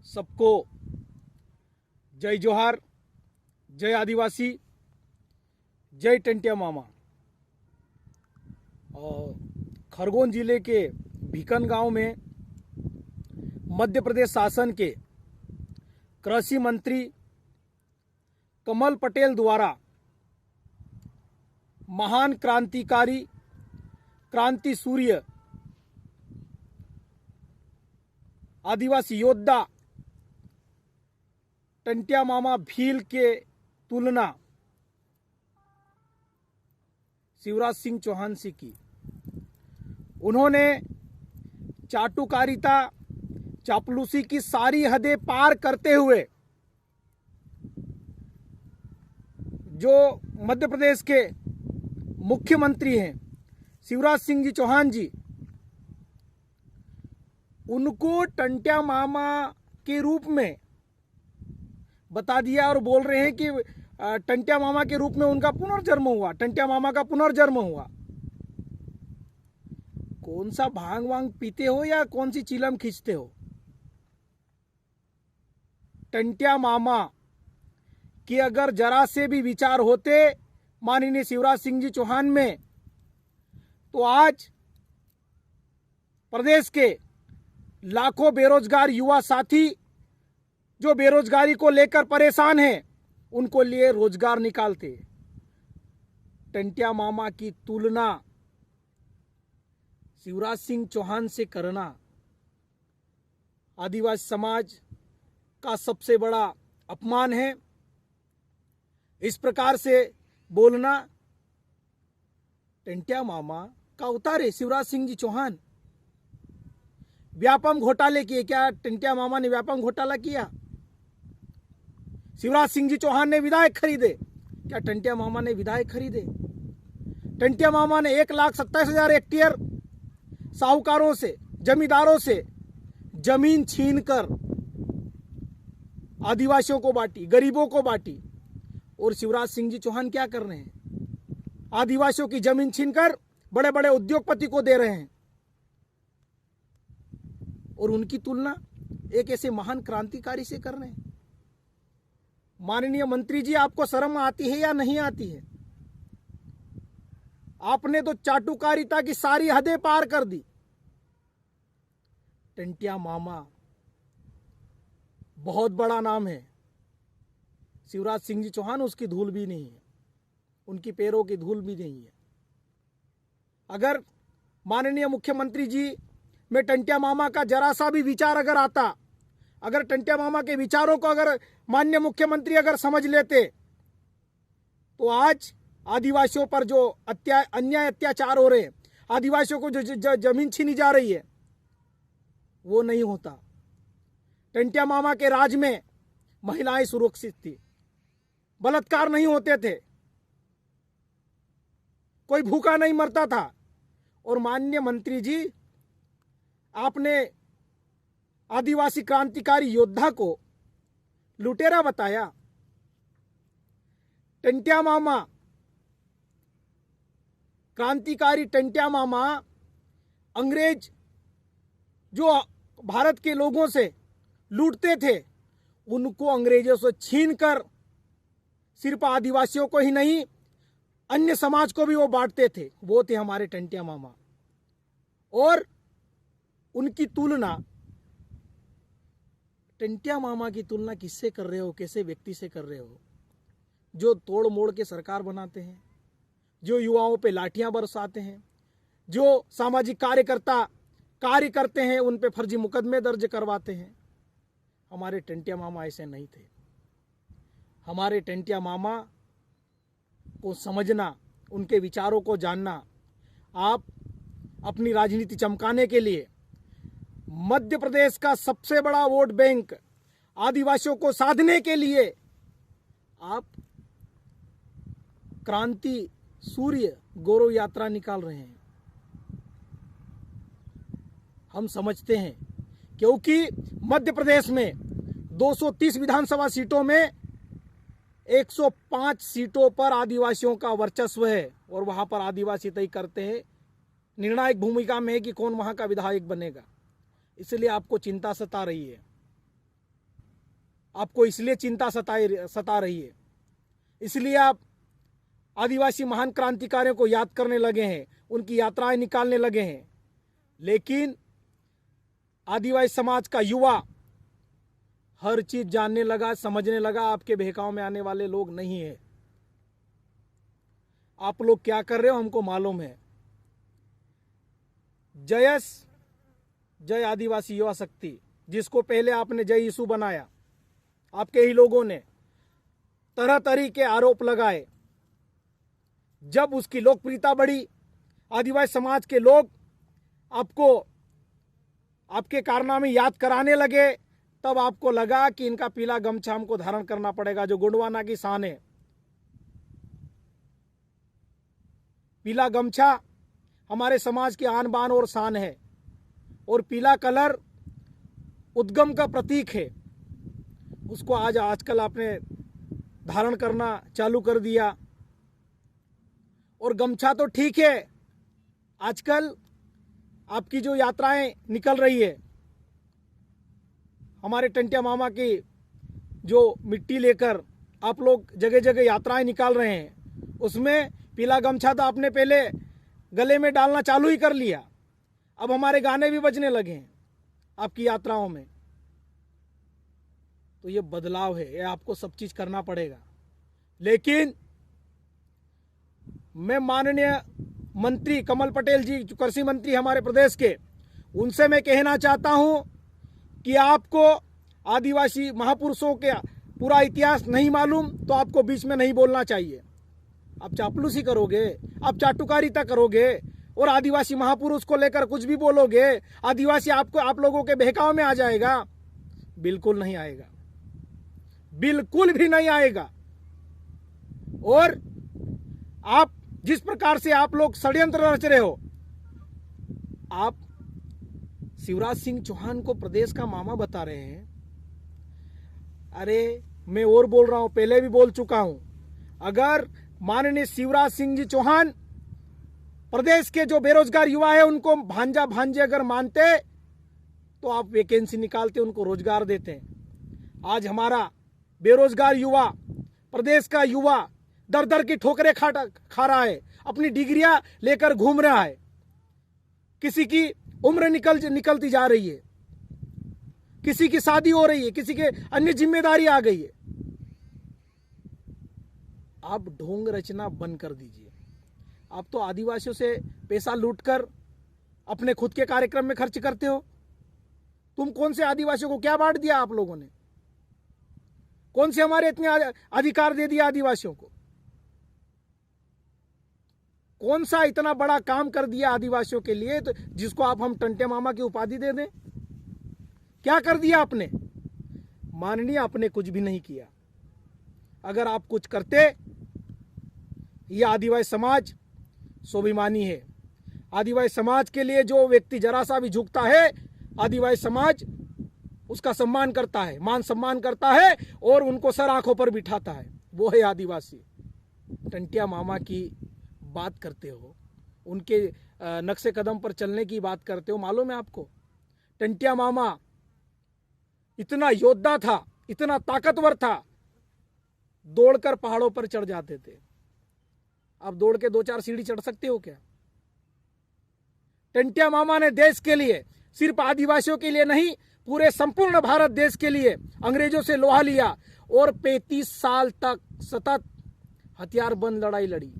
सबको जय जोहार, जय आदिवासी, जय टंटिया मामा। और खरगोन जिले के भिकन गांव में मध्य प्रदेश शासन के कृषि मंत्री कमल पटेल द्वारा महान क्रांतिकारी, क्रांति सूर्य, आदिवासी योद्धा टंटिया मामा भील के तुलना शिवराज सिंह चौहान से की। उन्होंने चाटुकारिता, चापलूसी की सारी हदें पार करते हुए जो मध्य प्रदेश के मुख्यमंत्री हैं शिवराज सिंह जी चौहान जी, उनको टंटिया मामा के रूप में बता दिया और बोल रहे हैं कि टंटिया मामा के रूप में उनका पुनर्जन्म हुआ, टंटिया मामा का पुनर्जन्म हुआ। कौन सा भांग वांग पीते हो या कौन सी चिलम खींचते हो? टंटिया मामा कि अगर जरा से भी विचार होते माननीय शिवराज सिंह जी चौहान में, तो आज प्रदेश के लाखों बेरोजगार युवा साथी जो बेरोजगारी को लेकर परेशान हैं, उनको लिए रोजगार निकालते। टंटिया मामा की तुलना शिवराज सिंह चौहान से करना आदिवासी समाज का सबसे बड़ा अपमान है। इस प्रकार से बोलना टंटिया मामा का उतारे शिवराज सिंह जी चौहान। व्यापम घोटाले किए, क्या टंटिया मामा ने व्यापम घोटाला किया? शिवराज सिंह जी चौहान ने विधायक खरीदे, क्या टंटिया मामा ने विधायक खरीदे? टंटिया मामा ने 1,27,000 हेक्टेयर साहूकारों से, जमींदारों से जमीन छीनकर आदिवासियों को बांटी, गरीबों को बांटी। और शिवराज सिंह जी चौहान क्या कर रहे हैं? आदिवासियों की जमीन छीनकर बड़े बड़े उद्योगपति को दे रहे हैं। और उनकी तुलना एक ऐसे महान क्रांतिकारी से कर रहे हैं। माननीय मंत्री जी, आपको शर्म आती है या नहीं आती है? आपने तो चाटुकारिता की सारी हदें पार कर दी। टंटिया मामा बहुत बड़ा नाम है। शिवराज सिंह जी चौहान उसकी धूल भी नहीं है, उनकी पैरों की धूल भी नहीं है। अगर माननीय मुख्यमंत्री जी में टंटिया मामा का जरा सा भी विचार अगर आता, अगर टंटिया मामा के विचारों को अगर माननीय मुख्यमंत्री अगर समझ लेते, तो आज आदिवासियों पर जो अन्याय अत्याचार हो रहे हैं, आदिवासियों को जो जमीन छीनी जा रही है, वो नहीं होता। टंटिया मामा के राज में महिलाएं सुरक्षित थी, बलात्कार नहीं होते थे, कोई भूखा नहीं मरता था। और माननीय मंत्री जी, आपने आदिवासी क्रांतिकारी योद्धा को लुटेरा बताया। टंटिया मामा, क्रांतिकारी टंटिया मामा, अंग्रेज जो भारत के लोगों से लूटते थे, उनको अंग्रेजों से छीनकर सिर्फ आदिवासियों को ही नहीं, अन्य समाज को भी वो बांटते थे। वो थे हमारे टंटिया मामा। और उनकी तुलना, टंटिया मामा की तुलना किससे कर रहे हो, कैसे व्यक्ति से कर रहे हो? जो तोड़ मोड़ के सरकार बनाते हैं, जो युवाओं पे लाठियां बरसाते हैं, जो सामाजिक कार्यकर्ता कार्य करते हैं, उन पे फर्जी मुकदमे दर्ज करवाते हैं। हमारे टंटिया मामा ऐसे नहीं थे। हमारे टंटिया मामा को समझना, उनके विचारों को जानना। आप अपनी राजनीति चमकाने के लिए मध्य प्रदेश का सबसे बड़ा वोट बैंक आदिवासियों को साधने के लिए आप क्रांति सूर्य गौरव यात्रा निकाल रहे हैं। हम समझते हैं, क्योंकि मध्य प्रदेश में 230 विधानसभा सीटों में 105 सीटों पर आदिवासियों का वर्चस्व है। और वहां पर आदिवासी तय करते हैं, निर्णायक भूमिका में है कि कौन वहां का विधायक बनेगा। इसलिए आपको चिंता सता रही है। आपको इसलिए चिंता सता रही है, इसलिए आप आदिवासी महान क्रांतिकारियों को याद करने लगे हैं, उनकी यात्राएं निकालने लगे हैं। लेकिन आदिवासी समाज का युवा हर चीज जानने लगा, समझने लगा, आपके बहकाव में आने वाले लोग नहीं है। आप लोग क्या कर रहे हो हमको मालूम है। जय आदिवासी युवा शक्ति, जिसको पहले आपने जय यीशु बनाया, आपके ही लोगों ने तरह तरह के आरोप लगाए। जब उसकी लोकप्रियता बढ़ी, आदिवासी समाज के लोग आपको आपके कारनामे याद कराने लगे, तब आपको लगा कि इनका पीला गमछा हमको धारण करना पड़ेगा, जो गोंडवाना की शान है। पीला गमछा हमारे समाज की आन बान और शान है, और पीला कलर उद्गम का प्रतीक है। उसको आजकल आपने धारण करना चालू कर दिया। और गमछा तो ठीक है, आजकल आपकी जो यात्राएं निकल रही है, हमारे टंटिया मामा की जो मिट्टी लेकर आप लोग जगह जगह यात्राएं निकाल रहे हैं, उसमें पीला गमछा तो आपने पहले गले में डालना चालू ही कर लिया। अब हमारे गाने भी बजने लगे हैं आपकी यात्राओं में। तो ये बदलाव है, ये आपको सब चीज करना पड़ेगा। लेकिन मैं माननीय मंत्री कमल पटेल जी, जो कृषि मंत्री हमारे प्रदेश के, उनसे मैं कहना चाहता हूं कि आपको आदिवासी महापुरुषों के पूरा इतिहास नहीं मालूम तो आपको बीच में नहीं बोलना चाहिए। आप चापलूसी करोगे, आप चाटुकारिता करोगे और आदिवासी महापुरुष को लेकर कुछ भी बोलोगे, आदिवासी आप लोगों के बहकाव में आ जाएगा। बिल्कुल नहीं आएगा, बिल्कुल भी नहीं आएगा। और आप जिस प्रकार से आप लोग षड्यंत्र रच रहे हो, आप शिवराज सिंह चौहान को प्रदेश का मामा बता रहे हैं। अरे मैं और बोल रहा हूं, पहले भी बोल चुका हूं, अगर माननीय शिवराज सिंह जी चौहान प्रदेश के जो बेरोजगार युवा है उनको भांजा भांजे अगर मानते तो आप वैकेंसी निकालते, उनको रोजगार देते। आज हमारा बेरोजगार युवा, प्रदेश का युवा दर दर की ठोकरें खा रहा है, अपनी डिग्रियां लेकर घूम रहा है, किसी की उम्र निकलती जा रही है, किसी की शादी हो रही है, किसी के अन्य जिम्मेदारी आ गई है। आप ढोंग रचना बंद कर दीजिए। आप तो आदिवासियों से पैसा लूटकर अपने खुद के कार्यक्रम में खर्च करते हो। तुम कौन से आदिवासियों को क्या बांट दिया आप लोगों ने? कौन से हमारे इतने अधिकार दे दिया आदिवासियों को? कौन सा इतना बड़ा काम कर दिया आदिवासियों के लिए तो जिसको आप हम टंटे मामा की उपाधि दे दें? क्या कर दिया आपने? माननीय, आपने कुछ भी नहीं किया। अगर आप कुछ करते, ये आदिवासी समाज स्वाभिमानी है। आदिवासी समाज के लिए जो व्यक्ति जरा सा भी झुकता है, आदिवासी समाज उसका सम्मान करता है, मान सम्मान करता है और उनको सर आंखों पर बिठाता है। वो है आदिवासी। टंटिया मामा की बात करते हो, उनके नक्शे कदम पर चलने की बात करते हो। मालूम है आपको, टंटिया मामा इतना योद्धा था, इतना ताकतवर था, दौड़कर पहाड़ों पर चढ़ जाते थे। आप दौड़ के 2-4 सीढ़ी चढ़ सकते हो क्या? टंटिया मामा ने देश के लिए, सिर्फ आदिवासियों के लिए नहीं, पूरे संपूर्ण भारत देश के लिए अंग्रेजों से लोहा लिया और 35 साल तक सतत हथियारबंद लड़ाई लड़ी।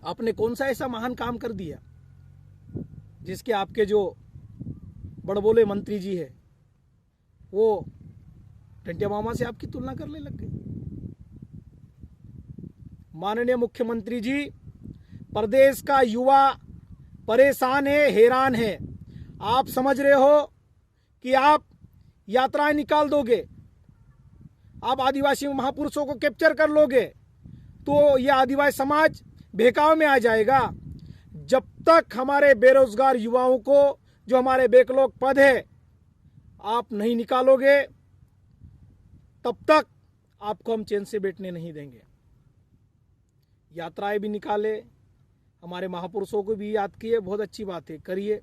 आपने कौन सा ऐसा महान काम कर दिया जिसके आपके जो बड़बोले मंत्री जी है वो टंटिया मामा से आपकी तुलना करने लग गए? माननीय मुख्यमंत्री जी, प्रदेश का युवा परेशान है, हैरान है। आप समझ रहे हो कि आप यात्राएं निकाल दोगे, आप आदिवासी महापुरुषों को कैप्चर कर लोगे तो यह आदिवासी समाज बहकाव में आ जाएगा। जब तक हमारे बेरोजगार युवाओं को, जो हमारे बैकलॉग पद है, आप नहीं निकालोगे, तब तक आपको हम चैन से बैठने नहीं देंगे। यात्राएं भी निकाले, हमारे महापुरुषों को भी याद किए, बहुत अच्छी बात है, करिए।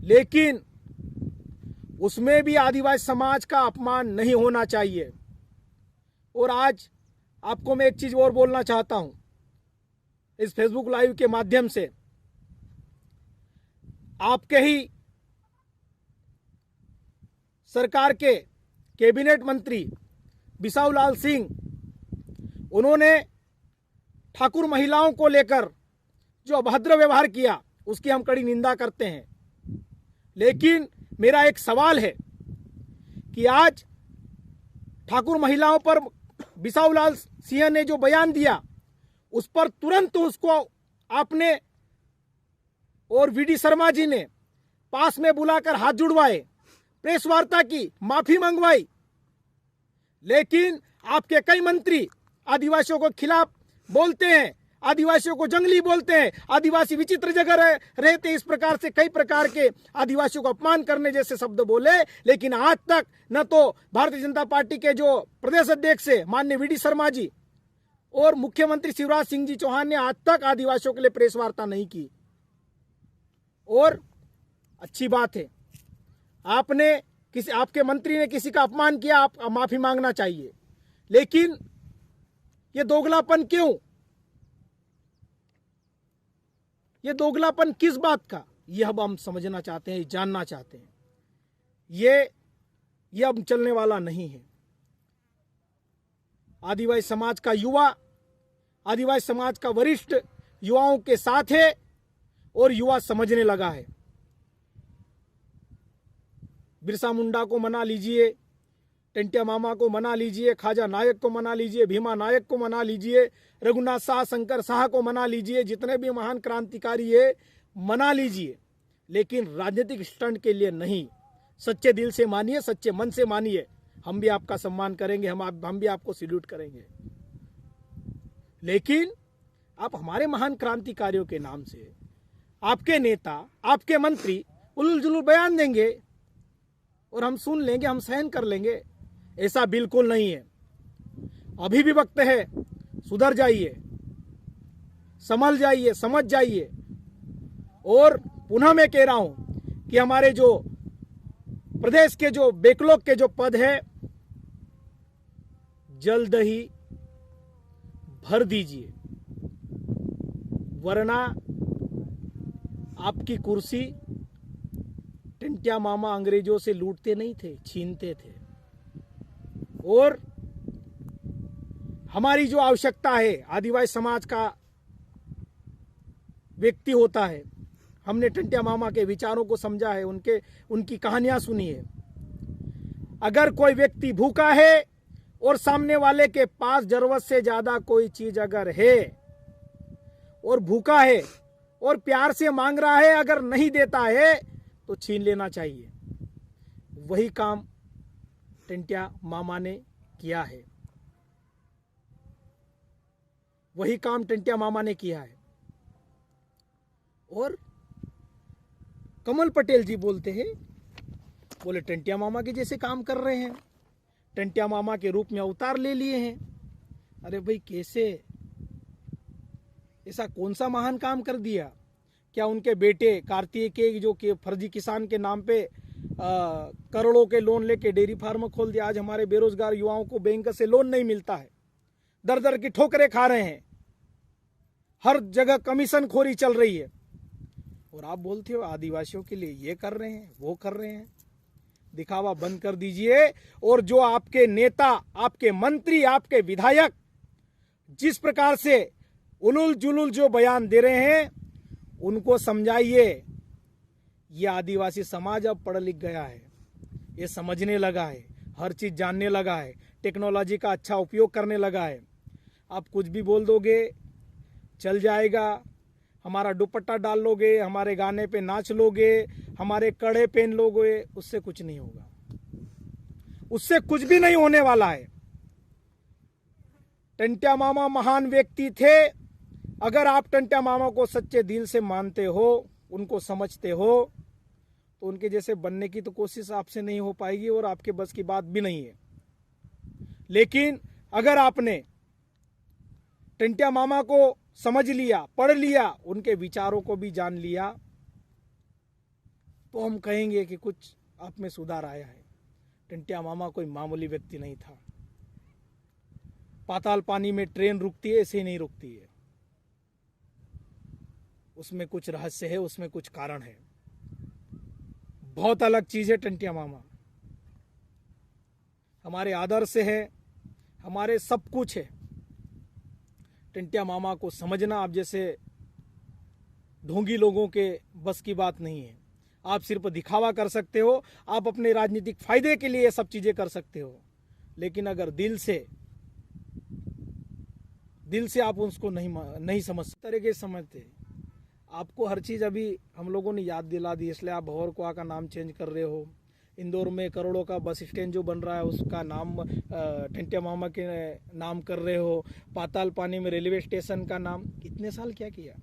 लेकिन उसमें भी आदिवासी समाज का अपमान नहीं होना चाहिए। और आज आपको मैं एक चीज और बोलना चाहता हूं इस फेसबुक लाइव के माध्यम से। आपके ही सरकार के कैबिनेट मंत्री बिसाऊलाल सिंह, उन्होंने ठाकुर महिलाओं को लेकर जो अभद्र व्यवहार किया उसकी हम कड़ी निंदा करते हैं। लेकिन मेरा एक सवाल है कि आज ठाकुर महिलाओं पर बिसाऊलाल सिंह ने जो बयान दिया उस पर तुरंत उसको आपने और वीडी शर्मा जी ने पास में बुलाकर हाथ जुड़वाए, प्रेस वार्ता की, माफी मंगवाई। लेकिन आपके कई मंत्री आदिवासियों को खिलाफ बोलते हैं, आदिवासियों को जंगली बोलते हैं, आदिवासी विचित्र जगह रहते, इस प्रकार से कई प्रकार के आदिवासियों को अपमान करने जैसे शब्द बोले। लेकिन आज तक न तो भारतीय जनता पार्टी के जो प्रदेश अध्यक्ष है माननीय वीडी शर्मा जी और मुख्यमंत्री शिवराज सिंह जी चौहान ने आज तक आदिवासियों के लिए प्रेस वार्ता नहीं की। और अच्छी बात है, आपके मंत्री ने किसी का अपमान किया, आप माफी मांगना चाहिए। लेकिन ये दोगलापन क्यों? ये दोगलापन किस बात का? ये अब हम समझना चाहते हैं, जानना चाहते हैं। ये अब चलने वाला नहीं है। आदिवासी समाज का युवा, आदिवासी समाज का वरिष्ठ युवाओं के साथ है और युवा समझने लगा है। बिरसा मुंडा को मना लीजिए, टंटिया मामा को मना लीजिए, खाजा नायक को मना लीजिए, भीमा नायक को मना लीजिए, रघुनाथ शाह, शंकर शाह को मना लीजिए, जितने भी महान क्रांतिकारी है मना लीजिए। लेकिन राजनीतिक स्टंट के लिए नहीं, सच्चे दिल से मानिए, सच्चे मन से मानिए। हम भी आपका सम्मान करेंगे, हम भी आपको सैल्यूट करेंगे। लेकिन आप हमारे महान क्रांतिकारियों के नाम से आपके नेता, आपके मंत्री उलझुल जुलूल बयान देंगे और हम सुन लेंगे, हम सहन कर लेंगे। ऐसा बिल्कुल नहीं है। अभी भी वक्त है, सुधर जाइए, संभल जाइए, समझ जाइए। और पुनः मैं कह रहा हूं कि हमारे जो प्रदेश के जो बैकलॉग के जो पद है जल्द ही भर दीजिए, वरना आपकी कुर्सी टंटिया मामा अंग्रेजों से लूटते नहीं थे, छीनते थे। और हमारी जो आवश्यकता है, आदिवासी समाज का व्यक्ति होता है, हमने टंटिया मामा के विचारों को समझा है, उनकी कहानियां सुनी है। अगर कोई व्यक्ति भूखा है और सामने वाले के पास जरूरत से ज्यादा कोई चीज अगर है और भूखा है और प्यार से मांग रहा है, अगर नहीं देता है तो छीन लेना चाहिए। वही काम टंटिया मामा ने किया है, वही काम टंटिया मामा ने किया है। और कमल पटेल जी बोलते हैं, बोले टंटिया मामा के जैसे काम कर रहे हैं, टंटिया मामा के रूप में अवतार ले लिए हैं। अरे भाई, कैसे? ऐसा कौन सा महान काम कर दिया? क्या उनके बेटे कार्तिकेय जो कि फर्जी किसान के नाम पे करोड़ों के लोन लेके डेयरी फार्म खोल दिया? आज हमारे बेरोजगार युवाओं को बैंक से लोन नहीं मिलता है, दर दर की ठोकरें खा रहे हैं, हर जगह कमीशन खोरी चल रही है। और आप बोलते हो आदिवासियों के लिए ये कर रहे हैं, वो कर रहे हैं। दिखावा बंद कर दीजिए। और जो आपके नेता, आपके मंत्री, आपके विधायक जिस प्रकार से उलुल जुलुल जो बयान दे रहे हैं, उनको समझाइए। ये आदिवासी समाज अब पढ़ लिख गया है, ये समझने लगा है, हर चीज जानने लगा है, टेक्नोलॉजी का अच्छा उपयोग करने लगा है। आप कुछ भी बोल दोगे चल जाएगा, हमारा दुपट्टा डाल लोगे, हमारे गाने पे नाच लोगे, हमारे कड़े पहन लोगे, उससे कुछ नहीं होगा, उससे कुछ भी नहीं होने वाला है। टंटिया मामा महान व्यक्ति थे। अगर आप टंटिया मामा को सच्चे दिल से मानते हो, उनको समझते हो, तो उनके जैसे बनने की तो कोशिश आपसे नहीं हो पाएगी और आपके बस की बात भी नहीं है। लेकिन अगर आपने टंटिया मामा को समझ लिया, पढ़ लिया, उनके विचारों को भी जान लिया, तो हम कहेंगे कि कुछ आप में सुधार आया है। टंटिया मामा कोई मामूली व्यक्ति नहीं था। पाताल पानी में ट्रेन रुकती है, ऐसे ही नहीं रुकती है। उसमें कुछ रहस्य है, उसमें कुछ कारण है। बहुत अलग चीज है टंटिया मामा। हमारे आदर्श है, हमारे सब कुछ है। टंटिया मामा को समझना आप जैसे ढोंगी लोगों के बस की बात नहीं है। आप सिर्फ दिखावा कर सकते हो, आप अपने राजनीतिक फायदे के लिए ये सब चीजें कर सकते हो, लेकिन अगर दिल से आप उसको नहीं समझ तरीके से समझते। आपको हर चीज अभी हम लोगों ने याद दिला दी, इसलिए आप भंवरकुआ का नाम चेंज कर रहे हो। इंदौर में करोड़ों का बस स्टैंड जो बन रहा है उसका नाम टंटिया मामा के नाम कर रहे हो। पाताल पानी में रेलवे स्टेशन का नाम, इतने साल क्या किया?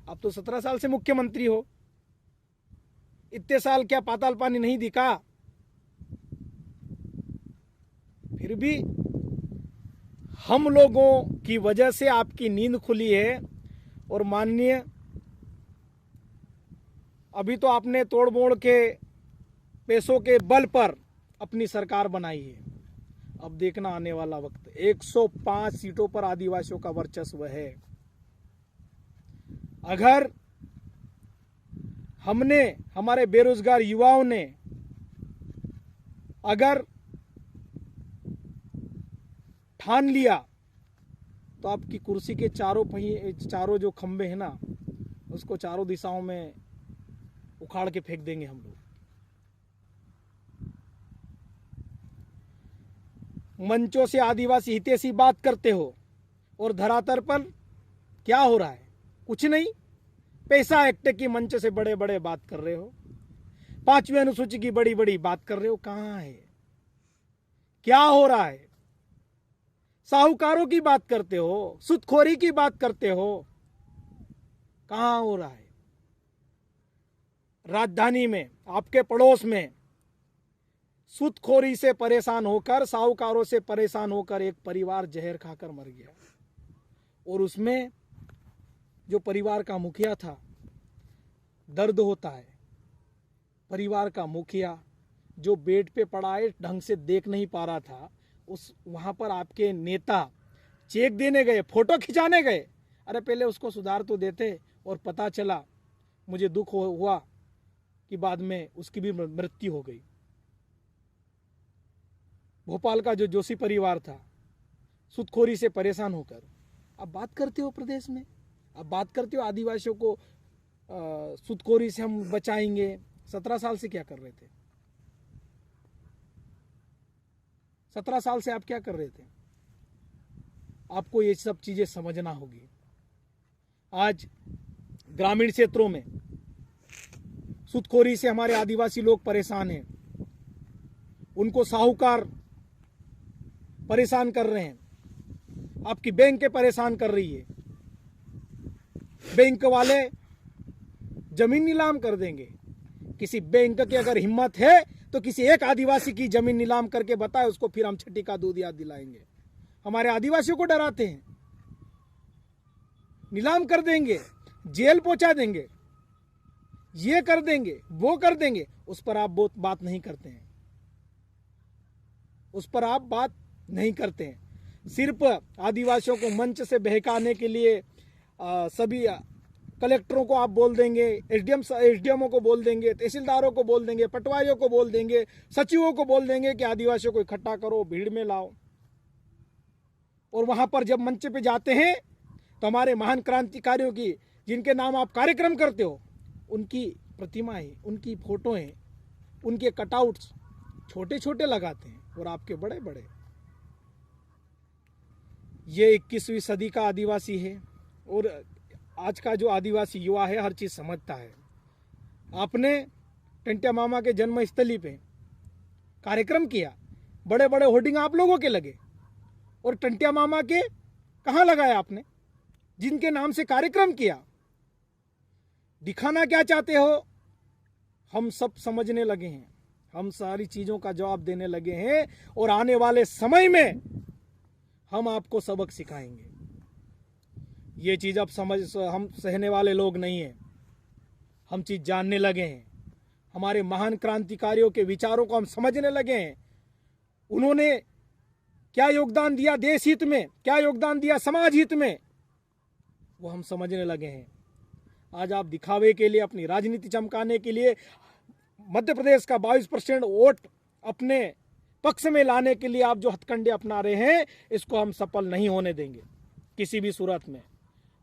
आप तो 17 साल से मुख्यमंत्री हो, इतने साल क्या पाताल पानी नहीं दिखा? फिर भी हम लोगों की वजह से आपकी नींद खुली है। और माननीय, अभी तो आपने तोड़ मोड़ के पैसों के बल पर अपनी सरकार बनाई है। अब देखना आने वाला वक्त, 105 सीटों पर आदिवासियों का वर्चस्व है। अगर हमने, हमारे बेरोजगार युवाओं ने अगर ठान लिया तो आपकी कुर्सी के चारों जो खंबे हैं ना, उसको चारों दिशाओं में उखाड़ के फेंक देंगे हम लोग। मंचों से आदिवासी हितैषी बात करते हो और धरातल पर क्या हो रहा है? कुछ नहीं। पैसा एक्ट की मंच से बड़े बड़े बात कर रहे हो, 5वीं अनुसूची की बड़ी बड़ी बात कर रहे हो। कहां है? क्या हो रहा है? साहूकारों की बात करते हो, सूदखोरी की बात करते हो। कहां हो रहा है? राजधानी में, आपके पड़ोस में सूदखोरी से परेशान होकर, साहूकारों से परेशान होकर एक परिवार जहर खाकर मर गया। और उसमें जो परिवार का मुखिया था, दर्द होता है। परिवार का मुखिया जो बेड पे पड़ा है, ढंग से देख नहीं पा रहा था, वहां पर आपके नेता चेक देने गए, फोटो खिंचाने गए। अरे पहले उसको सुधार तो देते। और पता चला, मुझे दुख हुआ कि बाद में उसकी भी मृत्यु हो गई। भोपाल का जो जोशी परिवार था, सूदखोरी से परेशान होकर, अब बात करते हो प्रदेश में, अब बात करते हो आदिवासियों को सूदखोरी से हम बचाएंगे। 17 साल से क्या कर रहे थे? 17 साल से आप क्या कर रहे थे? आपको ये सब चीजें समझना होगी। आज ग्रामीण क्षेत्रों में सूदखोरी से हमारे आदिवासी लोग परेशान हैं। उनको साहूकार परेशान कर रहे हैं, आपकी बैंक परेशान कर रही है। बैंक वाले जमीन नीलाम कर देंगे। किसी बैंक की अगर हिम्मत है तो किसी एक आदिवासी की जमीन नीलाम करके बताए उसको, फिर हम छठी का दूध याद दिलाएंगे। हमारे आदिवासियों को डराते हैं, नीलाम कर देंगे, जेल पहुंचा देंगे, ये कर देंगे, वो कर देंगे। उस पर आप बात नहीं करते हैं, उस पर आप बात नहीं करते हैं। सिर्फ आदिवासियों को मंच से बहकाने के लिए सभी कलेक्टरों को आप बोल देंगे, एसडीएमओ को बोल देंगे, तहसीलदारों को बोल देंगे, पटवारियों को बोल देंगे, सचिवों को बोल देंगे कि आदिवासियों को इकट्ठा करो, भीड़ में लाओ। और वहां पर जब मंच पे जाते हैं तो हमारे महान क्रांतिकारियों की, जिनके नाम आप कार्यक्रम करते हो, उनकी प्रतिमाएं, उनकी फोटोएं, उनके कटआउट्स छोटे छोटे लगाते हैं और आपके बड़े बड़े। ये 21वीं सदी का आदिवासी है और आज का जो आदिवासी युवा है हर चीज समझता है। आपने टंटिया मामा के जन्मस्थली पे कार्यक्रम किया, बड़े बड़े होर्डिंग आप लोगों के लगे, और टंटिया मामा के कहां लगाया आपने, जिनके नाम से कार्यक्रम किया? दिखाना क्या चाहते हो? हम सब समझने लगे हैं, हम सारी चीजों का जवाब देने लगे हैं और आने वाले समय में हम आपको सबक सिखाएंगे। ये चीज अब हम सहने वाले लोग नहीं हैं, हम चीज जानने लगे हैं। हमारे महान क्रांतिकारियों के विचारों को हम समझने लगे हैं। उन्होंने क्या योगदान दिया देश हित में, क्या योगदान दिया समाज हित में, वो हम समझने लगे हैं। आज आप दिखावे के लिए, अपनी राजनीति चमकाने के लिए, मध्य प्रदेश का 22% वोट अपने पक्ष में लाने के लिए आप जो हथकंडे अपना रहे हैं, इसको हम सफल नहीं होने देंगे किसी भी सूरत में।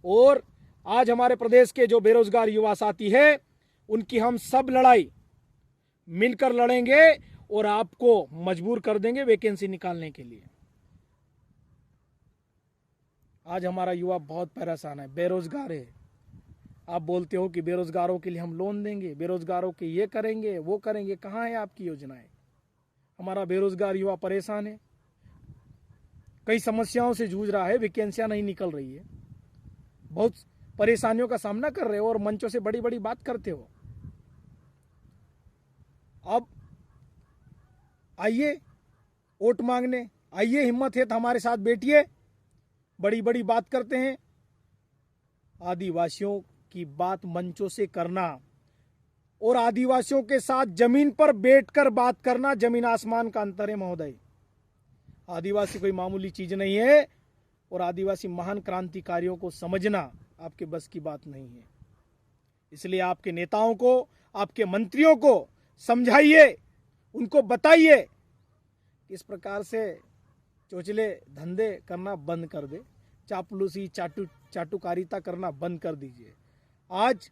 और आज हमारे प्रदेश के जो बेरोजगार युवा साथी हैं, उनकी हम सब लड़ाई मिलकर लड़ेंगे और आपको मजबूर कर देंगे वैकेंसी निकालने के लिए। आज हमारा युवा बहुत परेशान है, बेरोजगार है। आप बोलते हो कि बेरोजगारों के लिए हम लोन देंगे, बेरोजगारों के ये करेंगे वो करेंगे, कहाँ है आपकी योजनाएं? हमारा बेरोजगार युवा परेशान है, कई समस्याओं से जूझ रहा है, वैकेंसियां नहीं निकल रही है, बहुत परेशानियों का सामना कर रहे हो और मंचों से बड़ी बड़ी बात करते हो। अब आइए वोट मांगने, आइए, हिम्मत है तो हमारे साथ बैठिए। बड़ी बड़ी बात करते हैं, आदिवासियों की बात मंचों से करना और आदिवासियों के साथ जमीन पर बैठकर बात करना, जमीन आसमान का अंतर है महोदय। आदिवासी कोई मामूली चीज नहीं है और आदिवासी महान क्रांतिकारियों को समझना आपके बस की बात नहीं है। इसलिए आपके नेताओं को, आपके मंत्रियों को समझाइए, उनको बताइए इस प्रकार से चोचले धंधे करना बंद कर दे, चापलूसी चाटुकारिता करना बंद कर दीजिए। आज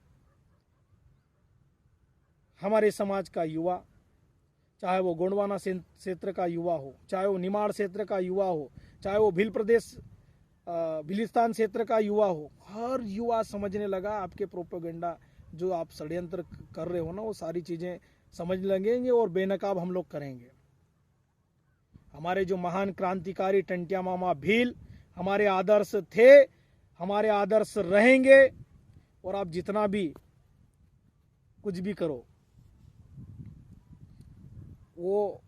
हमारे समाज का युवा, चाहे वो गोंडवाना क्षेत्र का युवा हो, चाहे वो निमाड़ क्षेत्र का युवा हो, चाहे वो भिलिस्तान क्षेत्र का युवा हो, हर युवा समझने लगा आपके प्रोपेगेंडा जो आप षड्यंत्र कर रहे हो ना, वो सारी चीजें समझ लगेंगे और बेनकाब हम लोग करेंगे। हमारे जो महान क्रांतिकारी टंटिया मामा भील हमारे आदर्श थे, हमारे आदर्श रहेंगे। और आप जितना भी कुछ भी करो, वो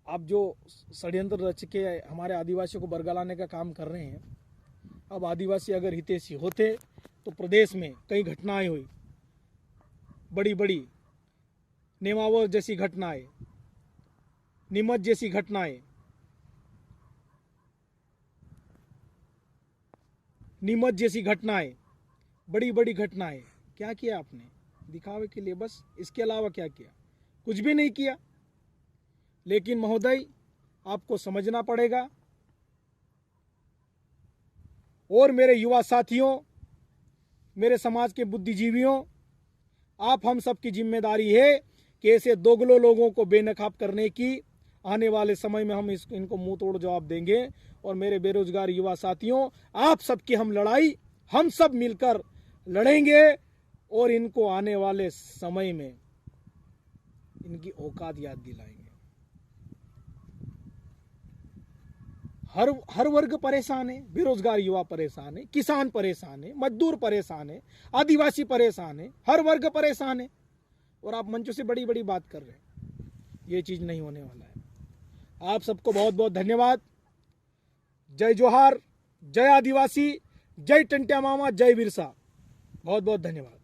आप जो षड्यंत्र रच के हमारे आदिवासियों को बरगलाने का काम कर रहे हैं, अब आदिवासी अगर हितैषी होते तो प्रदेश में कई घटनाएं हुई, बड़ी बड़ी नेमावर जैसी घटनाएं, नीमच जैसी घटनाएं, नीमच जैसी घटनाएं, बड़ी बड़ी घटनाएं। क्या किया आपने? दिखावे के लिए बस, इसके अलावा क्या किया? कुछ भी नहीं किया। लेकिन महोदय, आपको समझना पड़ेगा, और मेरे युवा साथियों, मेरे समाज के बुद्धिजीवियों, आप हम सब की जिम्मेदारी है कि ऐसे दोगलो लोगों को बेनकाब करने की आने वाले समय में हम इनको मुंह तोड़ जवाब देंगे। और मेरे बेरोजगार युवा साथियों, आप सबकी हम लड़ाई, हम सब मिलकर लड़ेंगे और इनको आने वाले समय में इनकी औकात याद दिलाएंगे। हर वर्ग परेशान है, बेरोजगार युवा परेशान है, किसान परेशान है, मजदूर परेशान है, आदिवासी परेशान है, हर वर्ग परेशान है। और आप मंचों से बड़ी बड़ी बात कर रहे हैं, ये चीज नहीं होने वाला है। आप सबको बहुत बहुत धन्यवाद। जय जोहार, जय आदिवासी, जय टंटिया मामा, जय बिरसा। बहुत बहुत धन्यवाद।